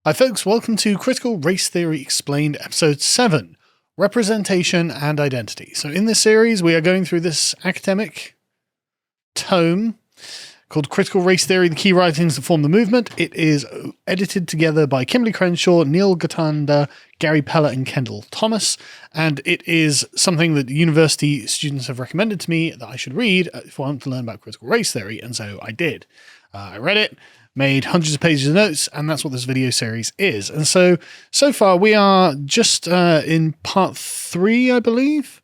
Hi folks, welcome to Critical Race Theory Explained, Episode 7, Representation and Identity. So in this series, we are going through this academic tome called Critical Race Theory, the Key Writings That Form the Movement. It is edited together by Kimberly Crenshaw, Neil Gatanda, Gary Peller, and Kendall Thomas, and it is something that university students have recommended to me that I should read if I want to learn about critical race theory, and so I did. I read it, made hundreds of pages of notes, and that's what this video series is. And so far we are just in part 3, I believe.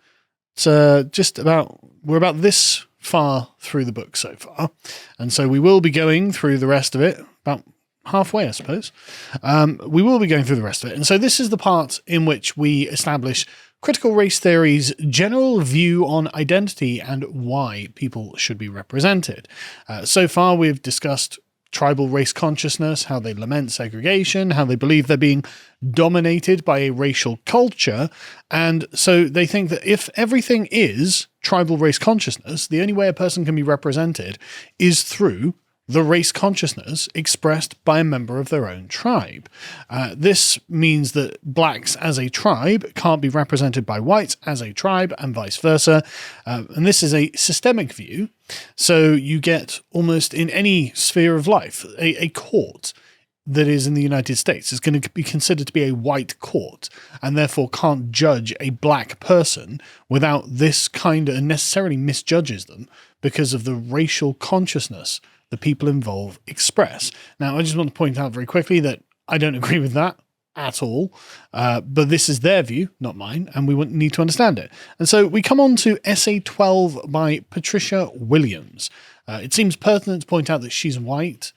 It's we're about this far through the book so far. And so we will be going through the rest of it, about halfway, I suppose. We will be going through the rest of it. And so this is the part in which we establish critical race theory's general view on identity and why people should be represented. So far we've discussed tribal race consciousness, how they lament segregation, how they believe they're being dominated by a racial culture. And so they think that if everything is tribal race consciousness, the only way a person can be represented is through the race consciousness expressed by a member of their own tribe. This means that blacks as a tribe can't be represented by whites as a tribe and vice versa. And this is a systemic view. So you get almost in any sphere of life, a court that is in the United States is going to be considered to be a white court and therefore can't judge a black person without this kind of, and necessarily misjudges them because of the racial consciousness the people involved express. Now, I just want to point out very quickly that I don't agree with that at all, but this is their view, not mine, and we need to understand it. And so we come on to Essay 12 by Patricia Williams. It seems pertinent to point out that she's white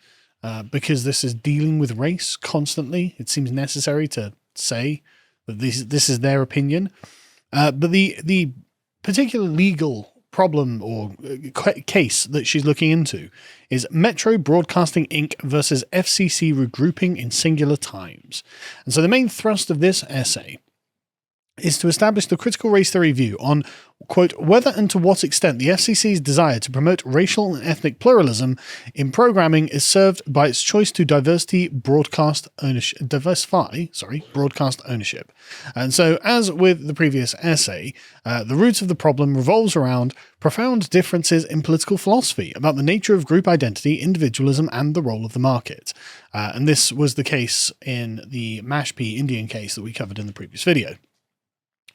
because this is dealing with race constantly. It seems necessary to say that this is their opinion. But the particular legal problem or case that she's looking into is Metro Broadcasting Inc. versus FCC regrouping in singular times. And so the main thrust of this essay is to establish the critical race theory view on, quote, whether and to what extent the FCC's desire to promote racial and ethnic pluralism in programming is served by its choice to diversify broadcast ownership. And so, as with the previous essay, the root of the problem revolves around profound differences in political philosophy about the nature of group identity, individualism, and the role of the market. And this was the case in the Mashpee Indian case that we covered in the previous video.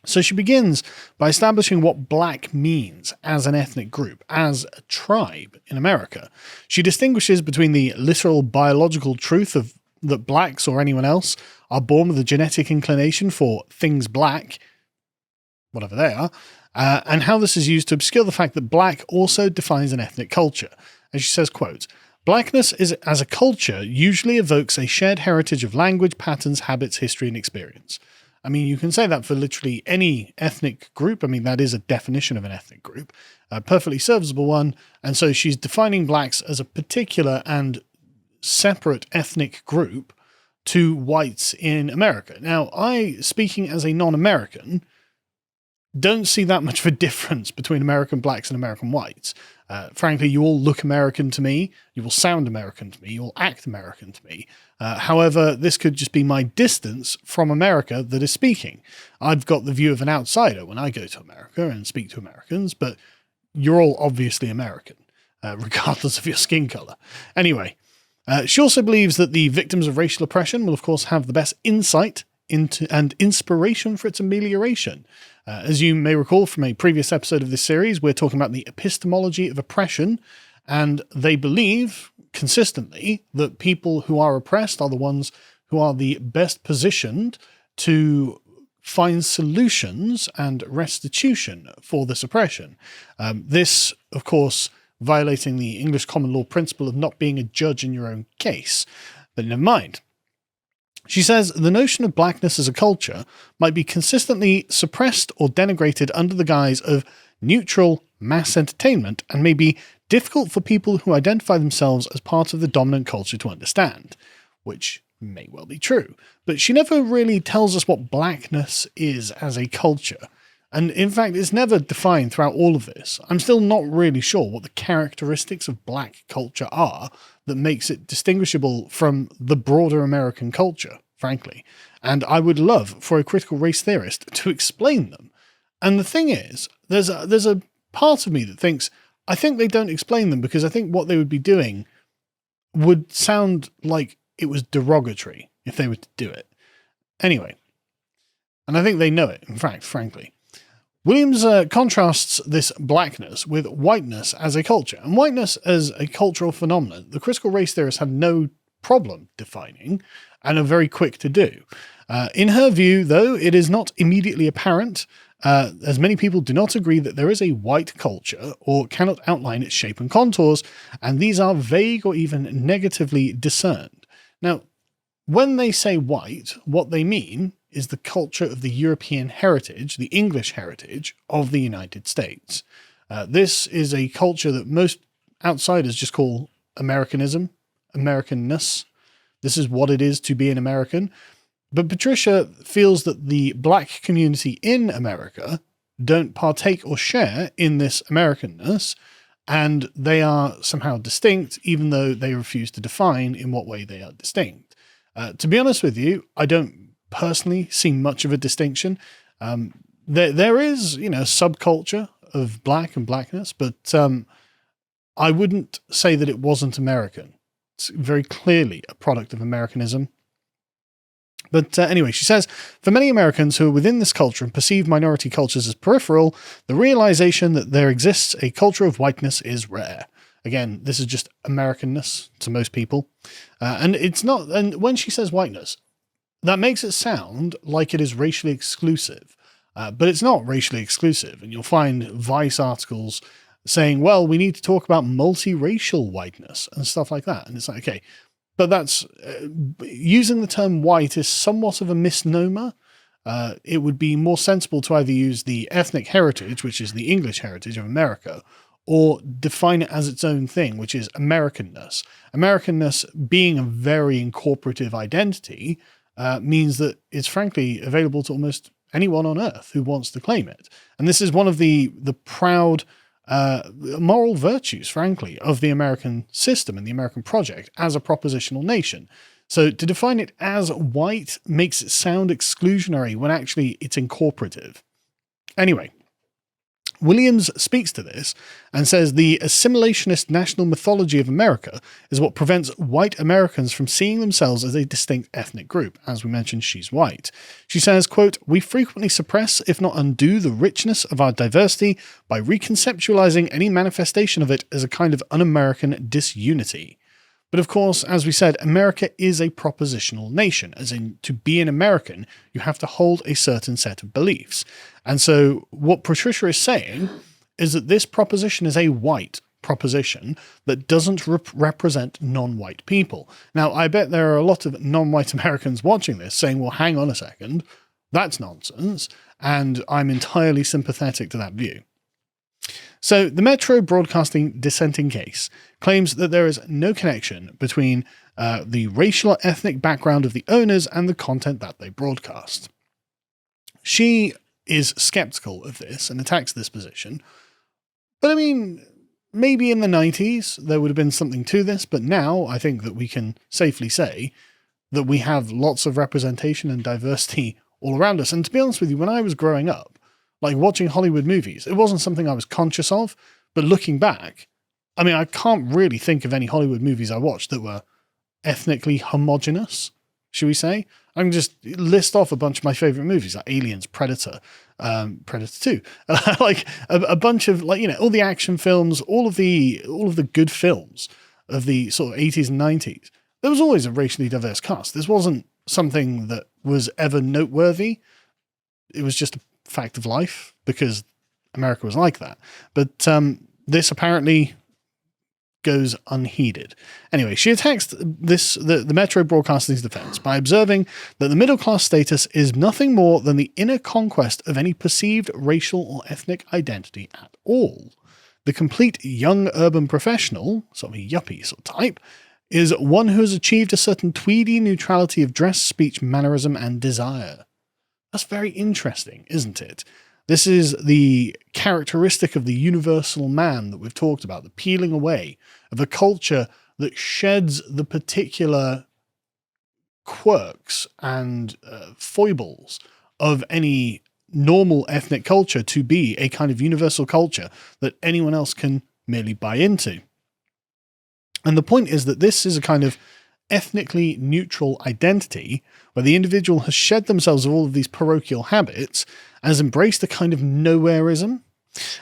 So she begins by establishing what black means as an ethnic group, as a tribe in America. She distinguishes between the literal biological truth of that blacks or anyone else are born with a genetic inclination for things black, whatever they are, and how this is used to obscure the fact that black also defines an ethnic culture. As she says, quote, blackness as a culture usually evokes a shared heritage of language, patterns, habits, history, and experience. I mean, you can say that for literally any ethnic group. I mean, that is a definition of an ethnic group, a perfectly serviceable one. And so she's defining blacks as a particular and separate ethnic group to whites in America. Now, I, speaking as a non-American, don't see that much of a difference between American blacks and American whites. Frankly, you all look American to me, you will sound American to me, you will act American to me. However, this could just be my distance from America that is speaking. I've got the view of an outsider when I go to America and speak to Americans, but you're all obviously American, regardless of your skin color. Anyway, she also believes that the victims of racial oppression will, of course, have the best insight into and inspiration for its amelioration. As you may recall from a previous episode of this series, we're talking about the epistemology of oppression, and they believe consistently that people who are oppressed are the ones who are the best positioned to find solutions and restitution for this oppression. This, of course, violating the English common law principle of not being a judge in your own case. But never mind. She says the notion of blackness as a culture might be consistently suppressed or denigrated under the guise of neutral mass entertainment and may be difficult for people who identify themselves as part of the dominant culture to understand, which may well be true. But she never really tells us what blackness is as a culture. And in fact, it's never defined throughout all of this. I'm still not really sure what the characteristics of black culture are that makes it distinguishable from the broader American culture, frankly. And I would love for a critical race theorist to explain them. And the thing is, there's a part of me that thinks, I think they don't explain them because I think what they would be doing would sound like it was derogatory if they were to do it. Anyway, and I think they know it, in fact, frankly. Williams contrasts this blackness with whiteness as a culture, and whiteness as a cultural phenomenon the critical race theorists have no problem defining and are very quick to do. In her view, though, it is not immediately apparent, as many people do not agree that there is a white culture or cannot outline its shape and contours, and these are vague or even negatively discerned. Now, when they say white, what they mean is the culture of the European heritage, the English heritage of the United States. This is a culture that most outsiders just call Americanism, Americanness. This is what it is to be an American. But Patricia feels that the black community in America don't partake or share in this Americanness, and they are somehow distinct, even though they refuse to define in what way they are distinct. To be honest with you, I don't personally see much of a distinction. There is, subculture of black and blackness, but I wouldn't say that it wasn't American. It's very clearly a product of Americanism. But anyway, she says, for many Americans who are within this culture and perceive minority cultures as peripheral, the realization that there exists a culture of whiteness is rare. Again, this is just Americanness to most people. And it's not, and when she says whiteness, that makes it sound like it is racially exclusive, but it's not racially exclusive. And you'll find Vice articles saying, well, we need to talk about multiracial whiteness and stuff like that. And it's like, okay, but that's using the term white is somewhat of a misnomer. It would be more sensible to either use the ethnic heritage, which is the English heritage of America, or define it as its own thing, which is Americanness. Americanness being a very incorporative identity means that it's frankly available to almost anyone on earth who wants to claim it. And this is one of the proud moral virtues, frankly, of the American system and the American project as a propositional nation. So to define it as white makes it sound exclusionary when actually it's incorporative. Anyway, Williams speaks to this and says the assimilationist national mythology of America is what prevents white Americans from seeing themselves as a distinct ethnic group. As we mentioned, she's white. She says, quote, we frequently suppress, if not undo, the richness of our diversity by reconceptualizing any manifestation of it as a kind of un-American disunity. But of course, as we said, America is a propositional nation, as in to be an American, you have to hold a certain set of beliefs. And so what Patricia is saying is that this proposition is a white proposition that doesn't represent non-white people. Now, I bet there are a lot of non-white Americans watching this saying, well, hang on a second, that's nonsense. And I'm entirely sympathetic to that view. So the Metro Broadcasting dissenting case claims that there is no connection between the racial or ethnic background of the owners and the content that they broadcast. She is skeptical of this and attacks this position. But I mean, maybe in the 90s there would have been something to this, but now I think that we can safely say that we have lots of representation and diversity all around us. And to be honest with you, when I was growing up, like watching Hollywood movies, it wasn't something I was conscious of, but looking back, I mean, I can't really think of any Hollywood movies I watched that were ethnically homogenous, should we say? I can just list off a bunch of my favorite movies, like Aliens, Predator, Predator 2, like a bunch of, like, all the action films, all of the good films of the sort of 80s and 90s. There was always a racially diverse cast. This wasn't something that was ever noteworthy. It was just a fact of life because America was like that. But this apparently goes unheeded. Anyway, she attacks the Metro Broadcasting's defense by observing that the middle class status is nothing more than the inner conquest of any perceived racial or ethnic identity at all. The complete young urban professional, sort of a yuppie sort of type, is one who has achieved a certain tweedy neutrality of dress, speech, mannerism, and desire. That's very interesting, isn't it? This is the characteristic of the universal man that we've talked about, the peeling away of a culture that sheds the particular quirks and foibles of any normal ethnic culture to be a kind of universal culture that anyone else can merely buy into. And the point is that this is a kind of ethnically neutral identity where the individual has shed themselves of all of these parochial habits and has embraced a kind of nowhereism.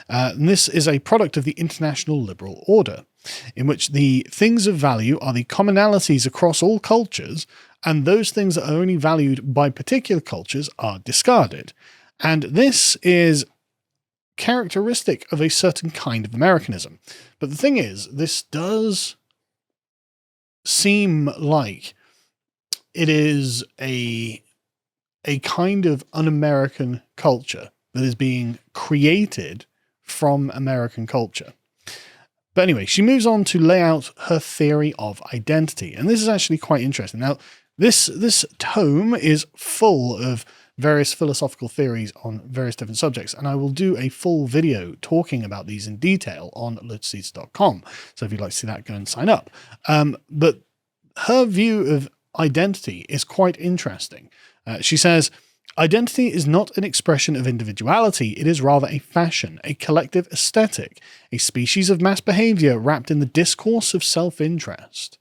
And this is a product of the international liberal order, in which the things of value are the commonalities across all cultures, and those things that are only valued by particular cultures are discarded. And this is characteristic of a certain kind of Americanism. But the thing is, this does seem like it is a kind of un-American culture that is being created from American culture. But anyway, she moves on to lay out her theory of identity. And this is actually quite interesting. Now, this tome is full of various philosophical theories on various different subjects, and I will do a full video talking about these in detail on lotusseeds.com. So if you'd like to see that, go and sign up. But her view of identity is quite interesting. She says, identity is not an expression of individuality, it is rather a fashion, a collective aesthetic, a species of mass behavior wrapped in the discourse of self-interest.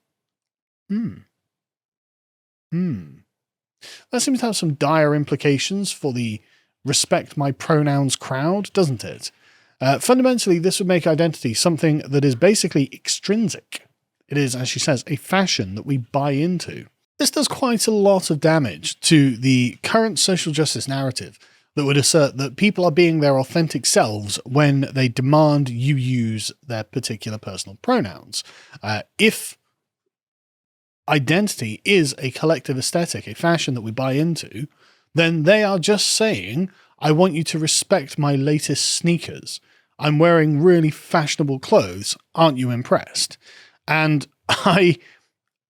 That seems to have some dire implications for the respect my pronouns crowd, doesn't it? Fundamentally, this would make identity something that is basically extrinsic. It is, as she says, a fashion that we buy into. This does quite a lot of damage to the current social justice narrative that would assert that people are being their authentic selves when they demand you use their particular personal pronouns. If identity is a collective aesthetic, a fashion that we buy into, then they are just saying, I want you to respect my latest sneakers. I'm wearing really fashionable clothes. Aren't you impressed? And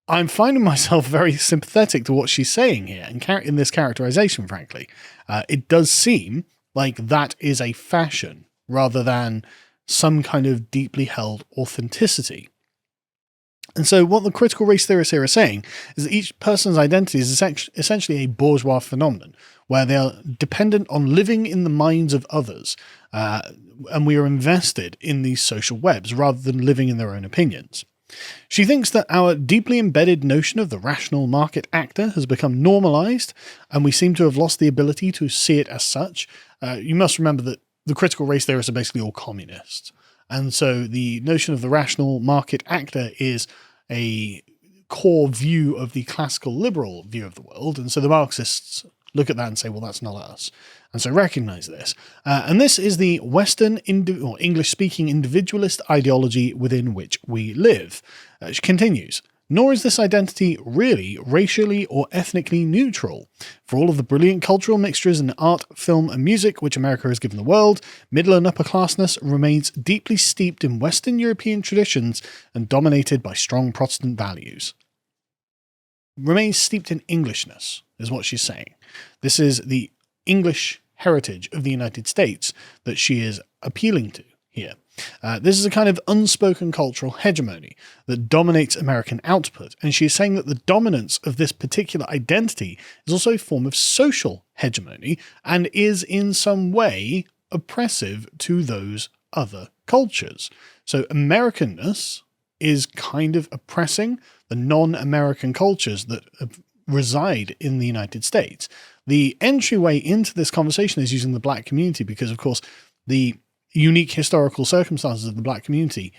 I'm finding myself very sympathetic to what she's saying here and in this characterization, frankly. It does seem like that is a fashion rather than some kind of deeply held authenticity. And so what the critical race theorists here are saying is that each person's identity is essentially a bourgeois phenomenon, where they are dependent on living in the minds of others, and we are invested in these social webs rather than living in their own opinions. She thinks that our deeply embedded notion of the rational market actor has become normalized, and we seem to have lost the ability to see it as such. You must remember that the critical race theorists are basically all communists. And so the notion of the rational market actor is a core view of the classical liberal view of the world. And so the Marxists look at that and say, well, that's not us. And so recognize this. And this is the Western or English-speaking individualist ideology within which we live. She continues, nor is this identity really racially or ethnically neutral. For all of the brilliant cultural mixtures in art, film, and music which America has given the world, middle and upper classness remains deeply steeped in Western European traditions and dominated by strong Protestant values. Remains steeped in Englishness, is what she's saying. This is the English heritage of the United States that she is appealing to here. This is a kind of unspoken cultural hegemony that dominates American output, and she is saying that the dominance of this particular identity is also a form of social hegemony and is in some way oppressive to those other cultures. So Americanness is kind of oppressing the non-American cultures that reside in the United States. The entryway into this conversation is using the black community because, of course, the unique historical circumstances of the black community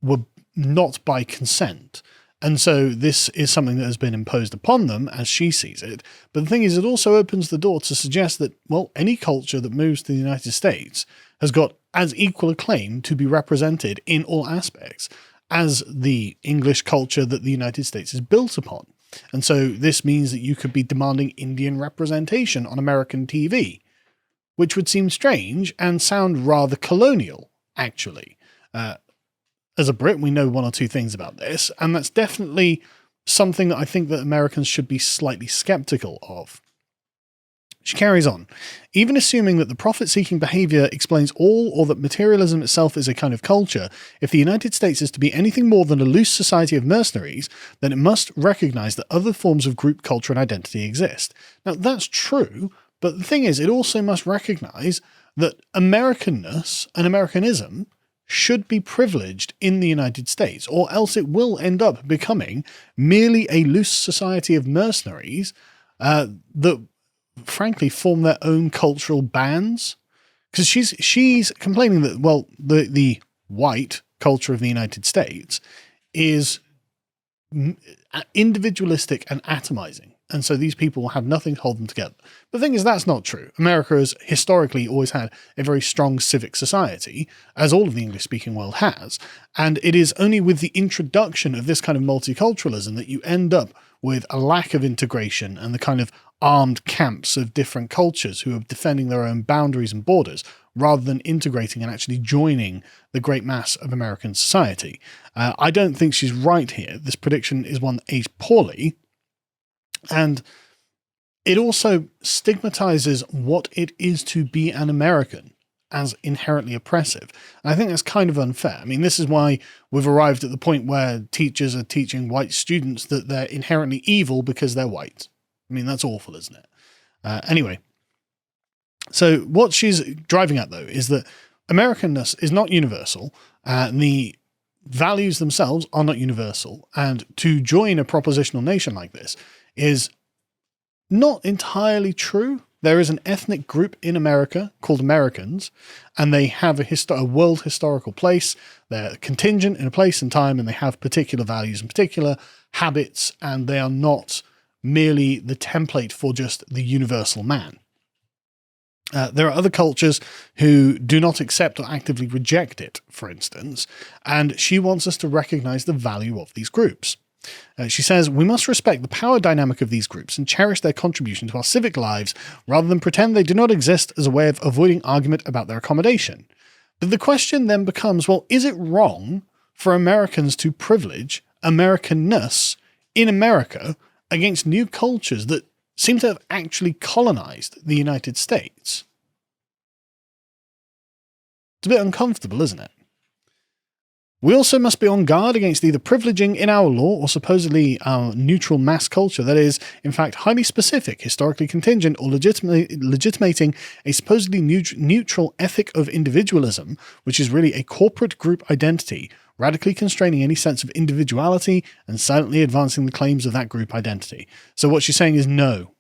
were not by consent. And so this is something that has been imposed upon them as she sees it. But the thing is, it also opens the door to suggest that, well, any culture that moves to the United States has got as equal a claim to be represented in all aspects as the English culture that the United States is built upon. And so this means that you could be demanding Indian representation on American TV, which would seem strange and sound rather colonial, actually. As a Brit, we know one or two things about this, and that's definitely something that I think that Americans should be slightly skeptical of. She carries on. Even assuming that the profit-seeking behavior explains all, or that materialism itself is a kind of culture, if the United States is to be anything more than a loose society of mercenaries, then it must recognize that other forms of group culture and identity exist. Now, that's true, but the thing is, it also must recognize that Americanness and Americanism should be privileged in the United States, or else it will end up becoming merely a loose society of mercenaries that frankly form their own cultural bands. Because she's complaining that, well, the white culture of the United States is individualistic and atomizing, and so these people will have nothing to hold them together. But the thing is, that's not true. America has historically always had a very strong civic society, as all of the English-speaking world has, and it is only with the introduction of this kind of multiculturalism that you end up with a lack of integration and the kind of armed camps of different cultures who are defending their own boundaries and borders, rather than integrating and actually joining the great mass of American society. I don't think she's right here. This prediction is one that aged poorly, and it also stigmatizes what it is to be an American as inherently oppressive. And I think that's kind of unfair. I mean, this is why we've arrived at the point where teachers are teaching white students that they're inherently evil because they're white. I mean, that's awful, isn't it? Anyway, so what she's driving at, though, is that Americanness is not universal, and the values themselves are not universal, and to join a propositional nation like this is not entirely true. There is an ethnic group in America called Americans, and they have a world historical place. They're contingent in a place and time, and they have particular values and particular habits, and they are not merely the template for just the universal man. There are other cultures who do not accept or actively reject it, for instance, and she wants us to recognize the value of these groups. She says, we must respect the power dynamic of these groups and cherish their contribution to our civic lives rather than pretend they do not exist as a way of avoiding argument about their accommodation. But the question then becomes, well, is it wrong for Americans to privilege Americanness in America against new cultures that seem to have actually colonized the United States? It's a bit uncomfortable, isn't it? We also must be on guard against either privileging in our law or supposedly our neutral mass culture that is, in fact, highly specific, historically contingent, or legitimating a supposedly neutral ethic of individualism, which is really a corporate group identity, radically constraining any sense of individuality and silently advancing the claims of that group identity. So what she's saying is no,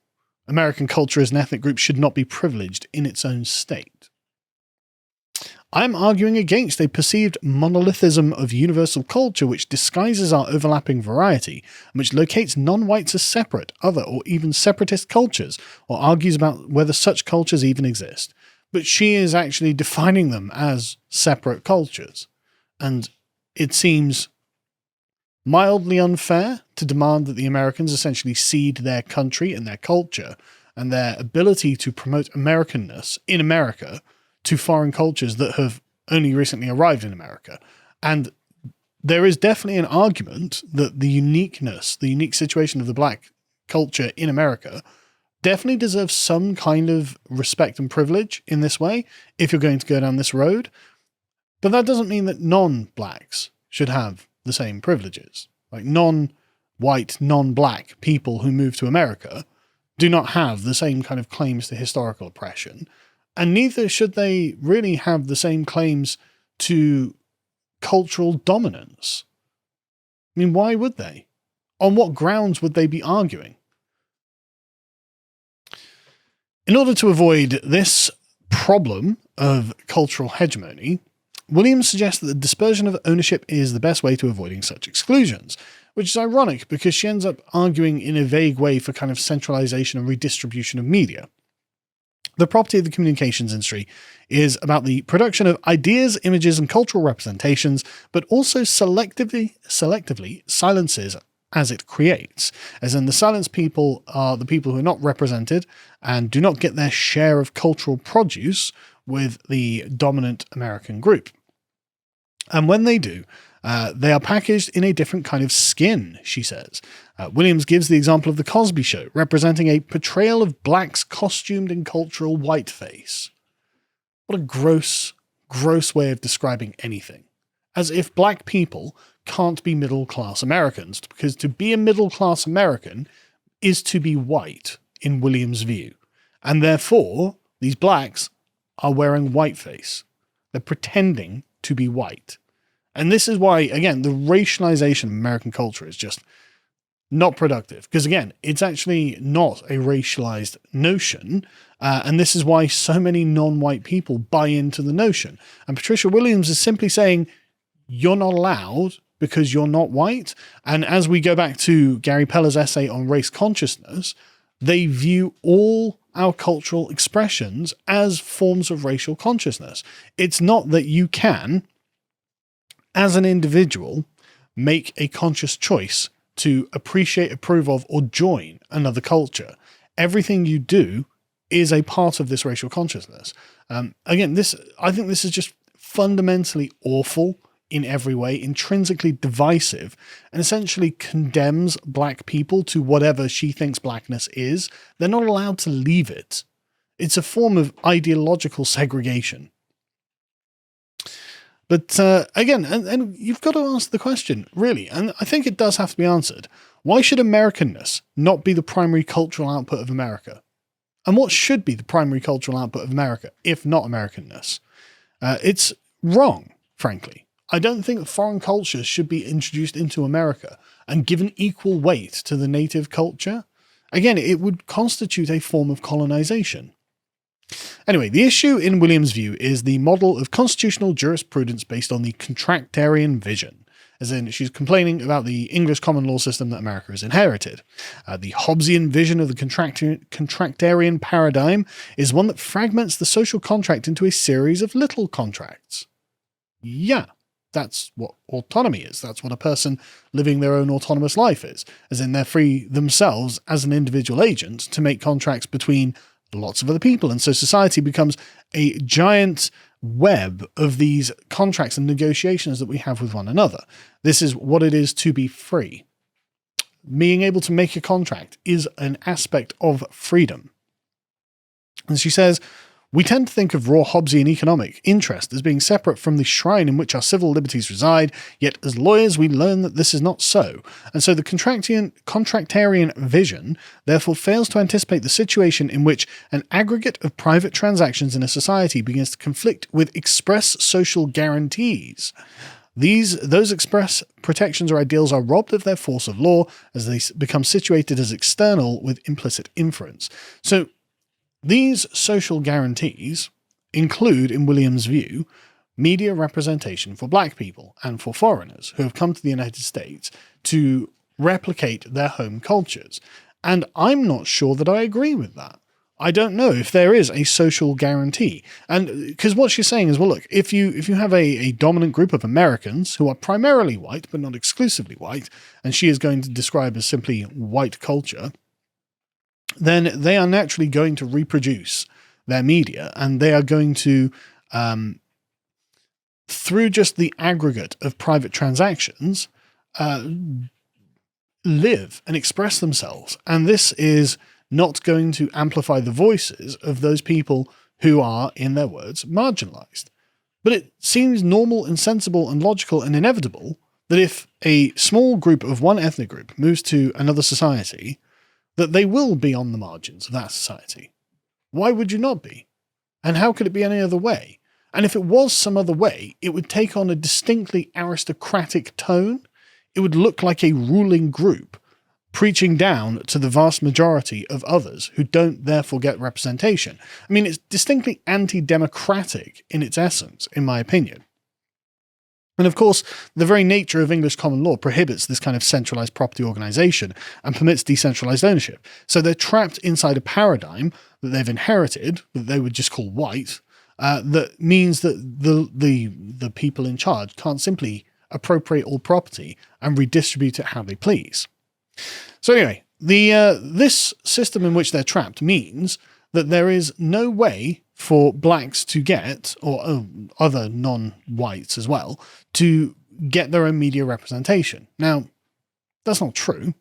American culture as an ethnic group should not be privileged in its own state. I'm arguing against a perceived monolithism of universal culture which disguises our overlapping variety, and which locates non-whites as separate, other, or even separatist cultures, or argues about whether such cultures even exist. But she is actually defining them as separate cultures, and it seems mildly unfair to demand that the Americans essentially cede their country and their culture and their ability to promote Americanness in America to foreign cultures that have only recently arrived in America. And there is definitely an argument that the uniqueness, the unique situation of the black culture in America definitely deserves some kind of respect and privilege in this way, if you're going to go down this road. But that doesn't mean that non-blacks should have the same privileges. Like non-white, non-black people who move to America do not have the same kind of claims to historical oppression, and neither should they really have the same claims to cultural dominance. I mean, why would they? On what grounds would they be arguing? In order to avoid this problem of cultural hegemony, Williams suggests that the dispersion of ownership is the best way to avoiding such exclusions, which is ironic because she ends up arguing in a vague way for kind of centralization and redistribution of media. The property of the communications industry is about the production of ideas, images, and cultural representations, but also selectively silences as it creates, as in the silenced people are the people who are not represented and do not get their share of cultural produce with the dominant American group. And when they do, They are packaged in a different kind of skin, she says. Williams gives the example of The Cosby Show, representing a portrayal of blacks costumed in cultural whiteface. What a gross, gross way of describing anything. As if black people can't be middle-class Americans, because to be a middle-class American is to be white, in Williams' view. And therefore, these blacks are wearing whiteface. They're pretending to be white. And this is why, again, the racialization of American culture is just not productive. Because, again, it's actually not a racialized notion. And this is why so many non-white people buy into the notion. And Patricia Williams is simply saying, you're not allowed because you're not white. And as we go back to Gary Peller's essay on race consciousness, they view all our cultural expressions as forms of racial consciousness. It's not that you can, as an individual, make a conscious choice to appreciate, approve of, or join another culture. Everything you do is a part of this racial consciousness. Again, I think this is just fundamentally awful in every way, intrinsically divisive, and essentially condemns black people to whatever she thinks blackness is. They're not allowed to leave it. It's a form of ideological segregation. But again, and you've got to ask the question, really, and I think it does have to be answered. Why should Americanness not be the primary cultural output of America? And what should be the primary cultural output of America, if not Americanness? It's wrong, frankly. I don't think that foreign cultures should be introduced into America and given equal weight to the native culture. Again, it would constitute a form of colonization. Anyway, the issue in Williams' view is the model of constitutional jurisprudence based on the contractarian vision, as in she's complaining about the English common law system that America has inherited. The Hobbesian vision of the contractarian paradigm is one that fragments the social contract into a series of little contracts. Yeah. That's what autonomy is. That's what a person living their own autonomous life is, as in they're free themselves as an individual agent to make contracts between lots of other people. And so society becomes a giant web of these contracts and negotiations that we have with one another. This is what it is to be free. Being able to make a contract is an aspect of freedom. And she says, we tend to think of raw Hobbesian economic interest as being separate from the shrine in which our civil liberties reside, yet as lawyers we learn that this is not so, and so the contractarian vision therefore fails to anticipate the situation in which an aggregate of private transactions in a society begins to conflict with express social guarantees. Those express protections or ideals are robbed of their force of law as they become situated as external with implicit inference. So these social guarantees include, in Williams' view, media representation for black people and for foreigners who have come to the United States to replicate their home cultures. And I'm not sure that I agree with that. I don't know if there is a social guarantee. And because what she's saying is, well, look, if you have a dominant group of Americans who are primarily white, but not exclusively white, and she is going to describe as simply white culture, then they are naturally going to reproduce their media, and they are going to, through just the aggregate of private transactions, live and express themselves. And this is not going to amplify the voices of those people who are, in their words, marginalized. But it seems normal and sensible and logical and inevitable that if a small group of one ethnic group moves to another society, that they will be on the margins of that society. Why would you not be? And how could it be any other way? And if it was some other way, it would take on a distinctly aristocratic tone. It would look like a ruling group preaching down to the vast majority of others who don't therefore get representation. I mean, it's distinctly anti-democratic in its essence, in my opinion. And of course, the very nature of English common law prohibits this kind of centralized property organization and permits decentralized ownership. So they're trapped inside a paradigm that they've inherited, that they would just call white, that means that the people in charge can't simply appropriate all property and redistribute it how they please. So anyway, this system in which they're trapped means that there is no way for blacks to get, or other non-whites as well, to get their own media representation. Now, that's not true.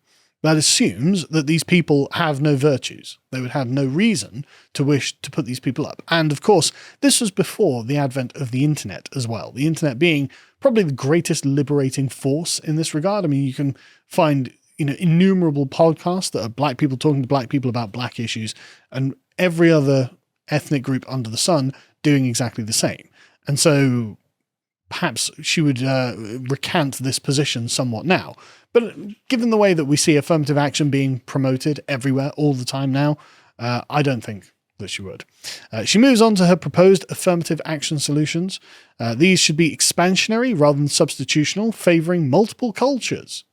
That assumes that these people have no virtues. They would have no reason to wish to put these people up. And of course, this was before the advent of the internet as well. The internet being probably the greatest liberating force in this regard. I mean, you can find, innumerable podcasts that are black people talking to black people about black issues, and every other ethnic group under the sun doing exactly the same. And so perhaps she would recant this position somewhat now. But given the way that we see affirmative action being promoted everywhere all the time now, I don't think that she would. She moves on to her proposed affirmative action solutions. These should be expansionary rather than substitutional, favouring multiple cultures.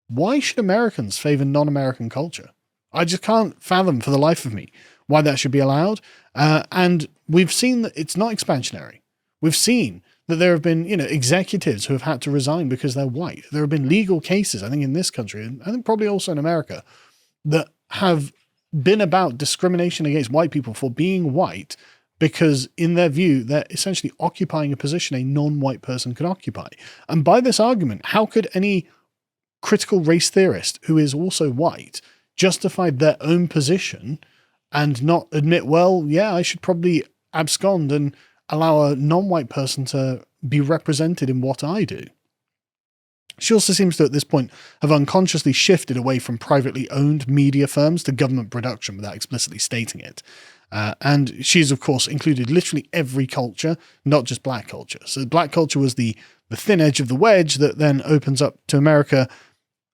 Why should Americans favour non-American culture? I just can't fathom for the life of me why that should be allowed. And we've seen that it's not expansionary. We've seen that there have been, executives who have had to resign because they're white. There have been legal cases, I think in this country, and I think probably also in America, that have been about discrimination against white people for being white because, in their view, they're essentially occupying a position a non-white person could occupy. And by this argument, how could any critical race theorist who is also white justify their own position and not admit, well, yeah, I should probably abscond and allow a non-white person to be represented in what I do? She also seems to, at this point, have unconsciously shifted away from privately owned media firms to government production without explicitly stating it. And she's, of course, included literally every culture, not just black culture. So black culture was the thin edge of the wedge that then opens up to America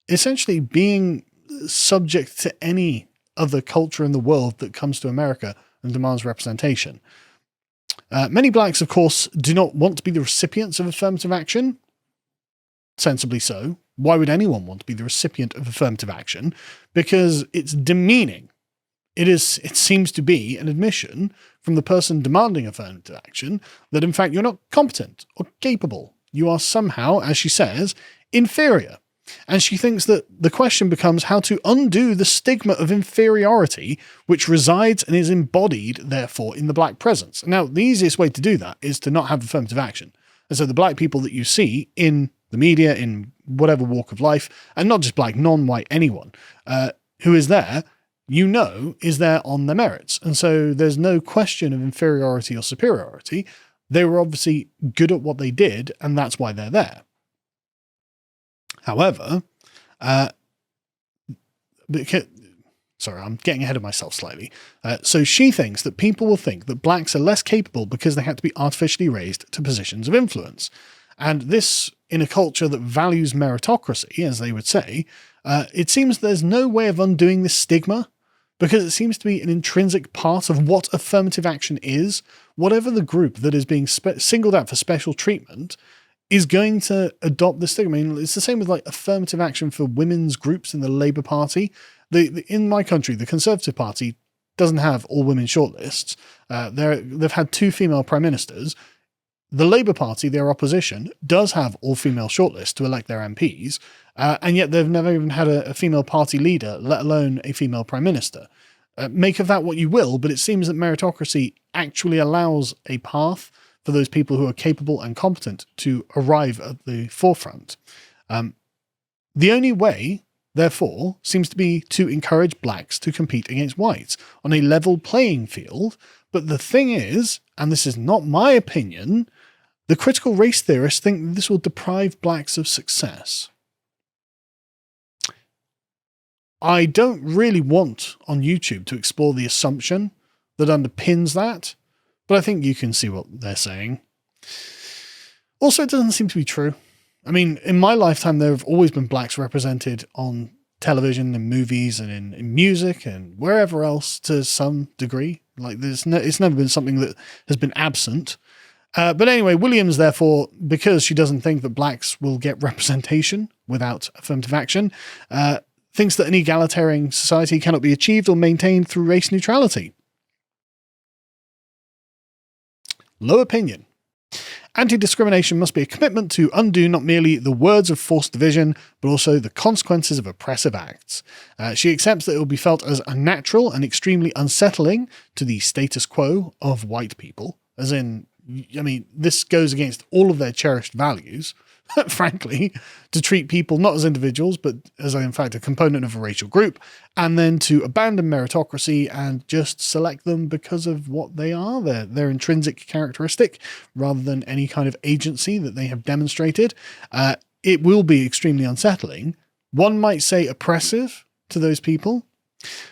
essentially being subject to any other culture in the world that comes to America and demands representation. Many blacks, of course, do not want to be the recipients of affirmative action. Sensibly so. Why would anyone want to be the recipient of affirmative action? Because it's demeaning. It seems to be an admission from the person demanding affirmative action that, in fact, you're not competent or capable. You are somehow, as she says, inferior. And she thinks that the question becomes how to undo the stigma of inferiority which resides and is embodied, therefore, in the black presence. Now, the easiest way to do that is to not have affirmative action. And so the black people that you see in the media, in whatever walk of life, and not just black, non-white, anyone, who is there, is there on their merits. And so there's no question of inferiority or superiority. They were obviously good at what they did, and that's why they're there. However, sorry, I'm getting ahead of myself slightly. So she thinks that people will think that blacks are less capable because they had to be artificially raised to positions of influence. And this, in a culture that values meritocracy, as they would say, it seems there's no way of undoing this stigma because it seems to be an intrinsic part of what affirmative action is. Whatever the group that is being singled out for special treatment is going to adopt the stigma. I mean, it's the same with like affirmative action for women's groups in the Labour Party. In my country, the Conservative Party doesn't have all women shortlists. They've had 2 female prime ministers. The Labour Party, their opposition, does have all female shortlists to elect their MPs, and yet they've never even had a female party leader, let alone a female prime minister. Make of that what you will, but it seems that meritocracy actually allows a path for those people who are capable and competent to arrive at the forefront. The only way, therefore, seems to be to encourage blacks to compete against whites on a level playing field. But the thing is, and this is not my opinion, the critical race theorists think that this will deprive blacks of success. I don't really want on YouTube to explore the assumption that underpins that, but I think you can see what they're saying. Also, it doesn't seem to be true. I mean, in my lifetime, there have always been blacks represented on television and movies and in music and wherever else to some degree. Like, it's never been something that has been absent. But anyway, Williams, therefore, because she doesn't think that blacks will get representation without affirmative action, thinks that an egalitarian society cannot be achieved or maintained through race neutrality. Low opinion. Anti-discrimination must be a commitment to undo not merely the words of forced division, but also the consequences of oppressive acts. She accepts that it will be felt as unnatural and extremely unsettling to the status quo of white people, as in I mean, this goes against all of their cherished values, frankly, to treat people not as individuals, but as, in fact, a component of a racial group, and then to abandon meritocracy and just select them because of what they are, their intrinsic characteristic, rather than any kind of agency that they have demonstrated. It will be extremely unsettling. One might say oppressive to those people,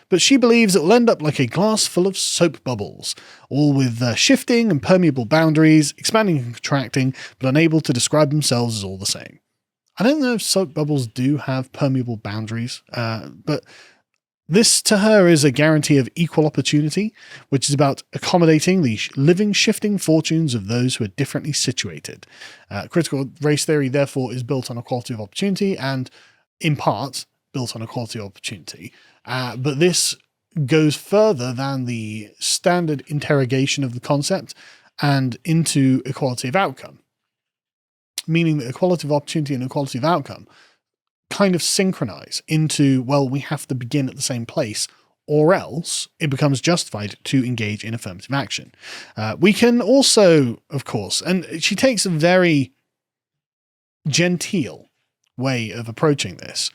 but she believes it will end up like a glass full of soap bubbles, all with shifting and permeable boundaries, expanding and contracting, but unable to describe themselves as all the same. I don't know if soap bubbles do have permeable boundaries, but this to her is a guarantee of equal opportunity, which is about accommodating the living, shifting fortunes of those who are differently situated. Critical race theory, therefore, is built on equality of opportunity and, in part, built on equality of opportunity. But this goes further than the standard interrogation of the concept and into equality of outcome, meaning that equality of opportunity and equality of outcome kind of synchronize into, well, we have to begin at the same place, or else it becomes justified to engage in affirmative action. We can also, of course, and she takes a very genteel way of approaching this,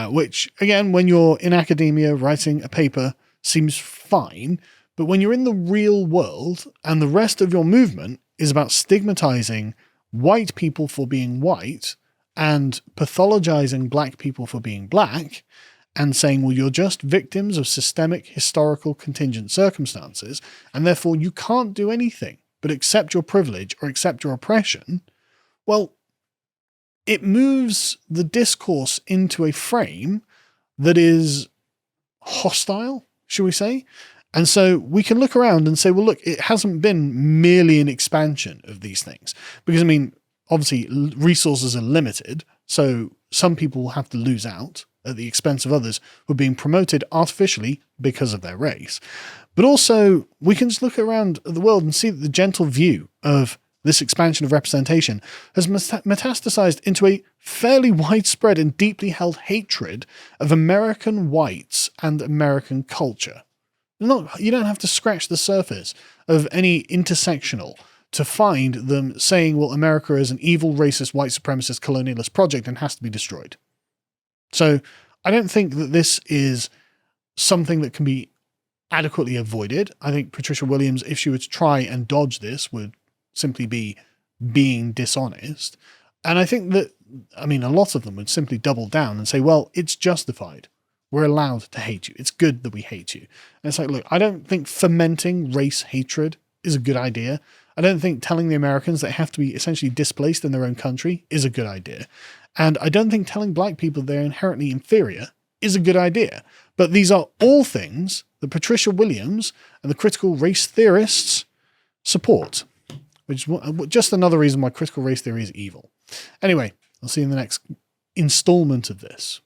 which, again, when you're in academia writing a paper seems fine, but when you're in the real world and the rest of your movement is about stigmatizing white people for being white and pathologizing black people for being black and saying, well, you're just victims of systemic, historical, contingent circumstances, and therefore you can't do anything but accept your privilege or accept your oppression, well, it moves the discourse into a frame that is hostile, shall we say? And so we can look around and say, well, look, it hasn't been merely an expansion of these things. Because, I mean, obviously resources are limited, so some people will have to lose out at the expense of others who are being promoted artificially because of their race. But also, we can just look around at the world and see that the gentle view of this expansion of representation has metastasized into a fairly widespread and deeply held hatred of American whites and American culture. You don't have to scratch the surface of any intersectional to find them saying, well, America is an evil, racist, white supremacist, colonialist project and has to be destroyed. So I don't think that this is something that can be adequately avoided. I think Patricia Williams, if she were to try and dodge this, would simply be being dishonest. And I think that, I mean, a lot of them would simply double down and say, well, it's justified. We're allowed to hate you. It's good that we hate you. And it's like, look, I don't think fomenting race hatred is a good idea. I don't think telling the Americans they have to be essentially displaced in their own country is a good idea. And I don't think telling black people they're inherently inferior is a good idea. But these are all things that Patricia Williams and the critical race theorists support, which is just another reason why critical race theory is evil. Anyway, I'll see you in the next installment of this.